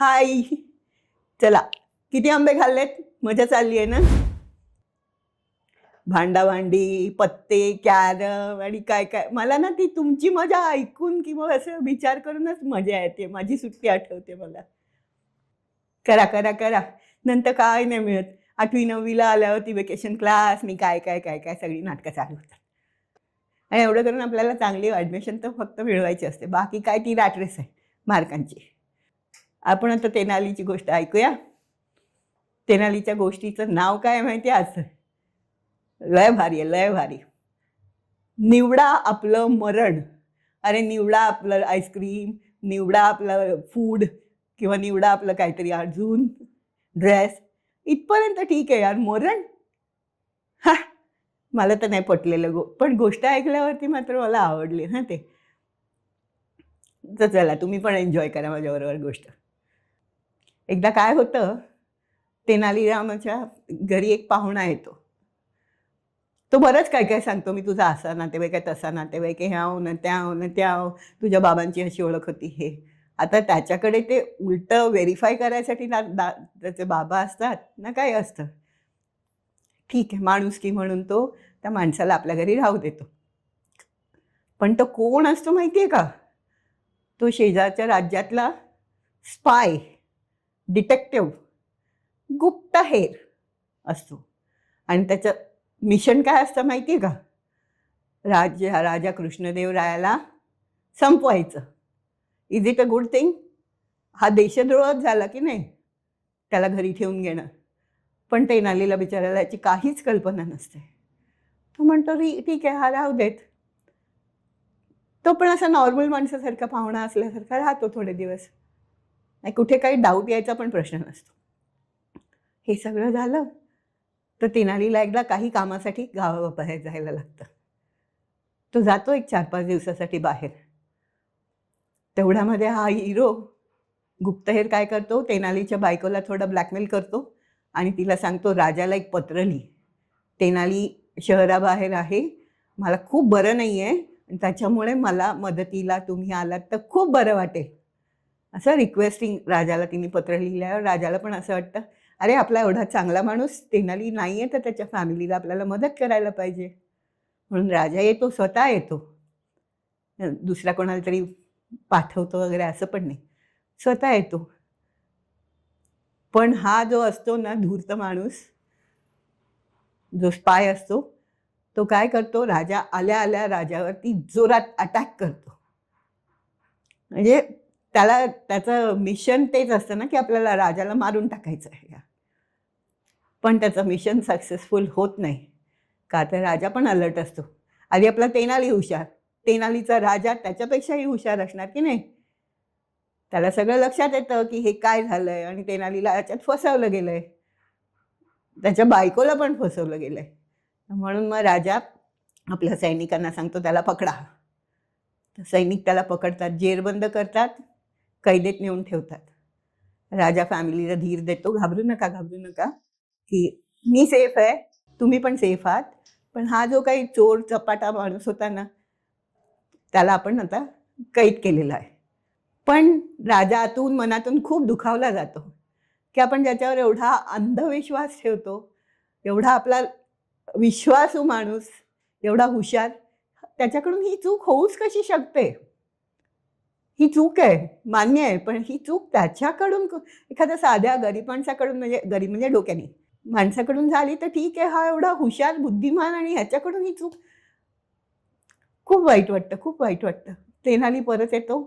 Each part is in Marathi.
हाय. चला, किती आंबे खाल्लेत? मजा चालली आहे ना? भांडाभांडी, पत्ते, कॅरम आणि काय काय. मला ना ती तुमची मजा ऐकून किंवा असं विचार करूनच मजा येते. माझी सुट्टी आठवते मला. करा, करा, करा. नंतर काय नाही मिळत. 8वी-9वीला आल्यावरती व्हेकेशन क्लास आणि काय सगळी नाटकं चालू होतात. आणि एवढं करून आपल्याला चांगली ॲडमिशन तर फक्त मिळवायची असते. बाकी काय ती रॅट रेस आहे मार्कांची. आपण आता तेनालीची गोष्ट ऐकूया. तेनालीच्या गोष्टीचं नाव काय माहिती आहे आज? लय भारी आहे, लय भारी. निवडा आपलं मरण. अरे निवडा आपलं आईस्क्रीम, निवडा आपलं फूड किंवा निवडा आपलं काहीतरी अजून ड्रेस. इथपर्यंत ठीक आहे यार, मरण? हा, मला तर नाही पटलेलं पण गोष्ट ऐकल्यावरती मात्र मला आवडली हां ते. तर चला तुम्ही पण एन्जॉय करा माझ्याबरोबर गोष्ट. एकदा काय होतं, तेनालीरामाच्या घरी एक पाहुणा येतो. तो बरंच काय काय सांगतो, मी तुझा असा नातेवाईक आहे, तसा नातेवाईक आहे, ह्याव न त्याव न त्याव, तुझ्या बाबांची अशी ओळख होती हे. आता त्याच्याकडे ते उलटं व्हेरीफाय करायसाठी त्याचे बाबा असतात ना, काय असतं. ठीक आहे, माणुसकी म्हणून तो त्या माणसाला आपल्या घरी राहू देतो. पण तो कोण असतो माहिती आहे का? तो शेजारच्या राज्यातला स्पाय, डिटेक्टिव्ह, गुप्तहेर असतो. आणि त्याचं मिशन काय असतं माहिती आहे का? राजा कृष्णदेवरायाला संपवायचं. Is it a good thing? हा देशद्रोहच झाला की नाही त्याला घरी ठेवून घेणं. पण तेनालीला बिचारायला याची काहीच कल्पना नसते. तो म्हणतो ठीक आहे, हा राहू देत. तो पण असा नॉर्मल माणसासारखा पाहुणा असल्यासारखा राहतो थोडे दिवस. नाही कुठे काही डाऊट यायचा पण प्रश्न नसतो. हे सगळं झालं तर तेनालीला एकदा काही कामासाठी गावाबाहेर जायला लागतं. तो जातो एक 4-5 दिवसासाठी बाहेर. तेवढ्यामध्ये हा हिरो गुप्तहेर काय करतो, तेनालीच्या बायकोला थोडं ब्लॅकमेल करतो आणि तिला सांगतो राजाला एक पत्र लिही. तेनाली शहराबाहेर आहे, मला खूप बरं नाही आहे आणि त्याच्यामुळे मला मदतीला तुम्ही आलात तर खूप बरं वाटेल. असं रिक्वेस्टिंग राजाला तिने पत्र लिहिल्यावर राजाला पण असं वाटतं, अरे आपला एवढा चांगला माणूस तेनाली नाही आहे तर त्याच्या फॅमिलीला आपल्याला मदत करायला पाहिजे. म्हणून राजा येतो, स्वतः येतो. दुसरा कोणाला तरी पाठवतो वगैरे असं पण नाही, स्वतः येतो. पण हा जो असतो ना धूर्त माणूस, जो स्पाय असतो, तो काय करतो, राजा आल्या आल्या राजावरती जोरात अटॅक करतो. म्हणजे त्याला त्याचं मिशन तेच असतं ना की आपल्याला राजाला मारून टाकायचं आहे. पण त्याचं मिशन सक्सेसफुल होत नाही का तर राजा पण अलर्ट असतो. आधी आपला तेनाली हुशार, तेनालीचा राजा त्याच्यापेक्षाही हुशार असणार की नाही. त्याला सगळं लक्षात येतं की हे काय झालंय आणि तेनालीला याच्यात फसवलं गेलंय, त्याच्या बायकोला पण फसवलं गेलंय. म्हणून मग राजा आपल्या सैनिकांना सांगतो त्याला पकडा. सैनिक त्याला पकडतात, जेरबंद करतात, कैदेत नेऊन ठेवतात. राजा फॅमिलीला धीर देतो, घाबरू नका की मी सेफ आहे, तुम्ही पण सेफ आहात. पण हा जो काही चोर चपाटा माणूस होता ना त्याला आपण आता कैद केलेला आहे. पण राजा आतून मनातून खूप दुखावला जातो की आपण ज्याच्यावर एवढा अंधविश्वास ठेवतो, एवढा आपला विश्वासू माणूस, एवढा हुशार, त्याच्याकडून ही चूक होऊच कशी शकते. ही चूक आहे, मान्य आहे, पण ही चूक त्याच्याकडून एखाद्या साध्या गरीब माणसाकडून, म्हणजे गरीब म्हणजे डोक्याने माणसाकडून झाली तर ठीक आहे, हा एवढा हुशार बुद्धिमान आणि ह्याच्याकडून ही चूक. खूप वाईट वाटतं, खूप वाईट वाटतं. तेनाली परत येतो.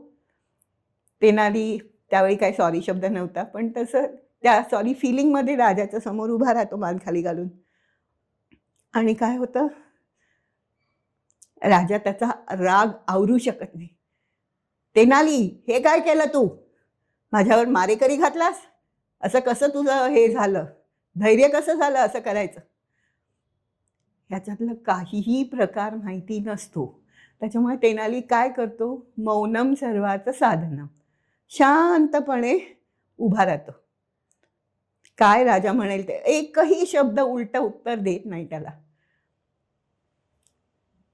तेनाली त्यावेळी काही सॉरी शब्द नव्हता, पण तसं त्या सॉरी फिलिंगमध्ये राजाच्या समोर उभा राहतो मान खाली घालून. आणि काय होतं, राजा त्याचा राग आवरू शकत नाही. तेनाली, हे काय केलं तू? माझ्यावर मारेकरी घातलास? असं कसं तुझं हे झालं? धैर्य कसं झालं असं करायचं? ह्याच्यातलं काहीही प्रकार माहिती नसतो. त्याच्यामुळे तेनाली काय करतो, मौनम सर्वाचं साधनम, शांतपणे उभा राहतो. काय राजा म्हणेल ते, एकही शब्द उलट उत्तर देत नाही त्याला.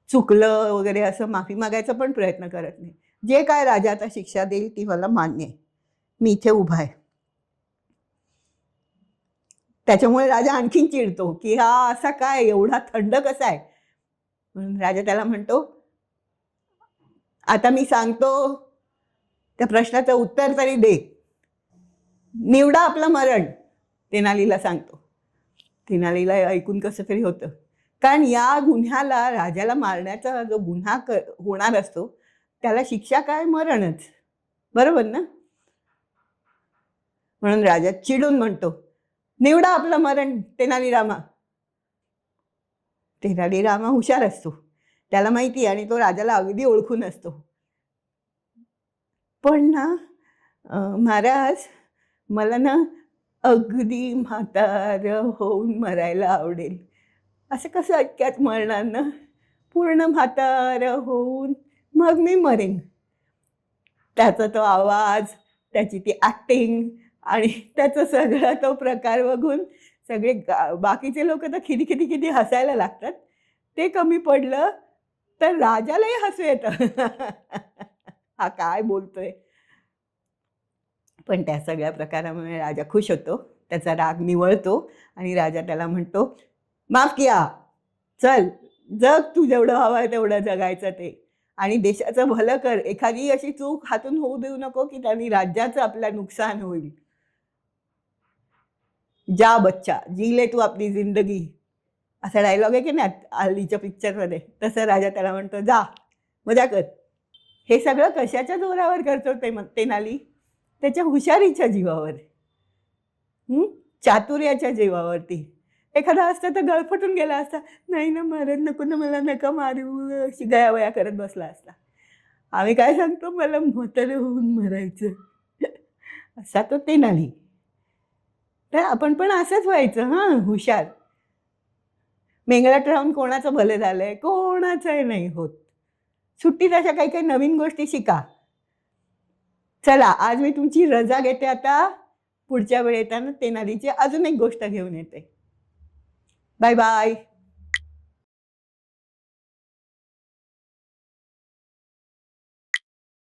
चुकलं वगैरे असं माफी मागायचा पण प्रयत्न करत नाही. जे काय राजा आता शिक्षा देईल ती मला मान्य आहे, मी इथे उभा आहे. त्याच्यामुळे राजा आणखीन चिडतो की हा असा काय एवढा थंड कसा आहे. म्हणून राजा त्याला म्हणतो, आता मी सांगतो त्या प्रश्नाचं उत्तर तरी दे. निवडा आपलं मरण, तेनालीला सांगतो. तेनालीला ऐकून कसं तरी होतं, कारण या गुन्ह्याला, राजाला मारण्याचा जो गुन्हा होणार असतो त्याला शिक्षा काय, मरणच, बरोबर ना. म्हणून राजा चिडून म्हणतो, निवडा आपलं मरण तेनालीरामा. तेनालीरामा हुशार असतो, त्याला माहिती, आणि तो राजाला अगदी ओळखून असतो. पण ना महाराज, मला ना अगदी म्हातारं होऊन मरायला आवडेल. असं कसं इतक्यात मरणार ना, पूर्ण म्हातारं होऊन मग मी मरेन. त्याचा तो आवाज, त्याची ती ॲक्टिंग आणि त्याचा सगळा तो प्रकार बघून सगळे बाकीचे लोक तर किती हसायला लागतात. ते कमी पडलं तर राजालाही हसू येतं. हा काय बोलतोय. पण त्या सगळ्या प्रकारामुळे राजा खुश होतो, त्याचा राग निवळतो आणि राजा त्याला म्हणतो, माफ किया, चल जग, तू जेवढं हवं आहे तेवढं जगायचं ते, आणि देशाचं भलं कर. एखादी अशी चूक हातून होऊ देऊ नको की त्यांनी राज्याचं आपलं नुकसान होईल. जा बच्चा, जी ले तू आपली जिंदगी, असा डायलॉग आहे की नाही हल्लीच्या पिक्चरमध्ये. तसं राजा त्याला म्हणतो, जा मजा कर. हे सगळं कशाच्या जोरावर करतो तेनाली? त्याच्या हुशारीच्या जीवावर, चातुर्याच्या जीवावरती. एखादा असता तर गळफटून गेला असता, नाही ना मरण नको ना, मला नका मारू, अशी गयावया करत बसला असता. आम्ही काय सांगतो, मला म्हातारं होऊन मरायचं. असा तो तेनाली. तर आपण पण असंच व्हायचं, हुशार. मेंगळाट राहून कोणाचं भलं झालंय? कोणाचंही नाही होत. सुट्टीत अशा काही काही नवीन गोष्टी शिका. चला, आज मी तुमची रजा घेते. आता पुढच्या वेळी येताना तेनालीची अजून एक गोष्ट घेऊन येते. Bye bye.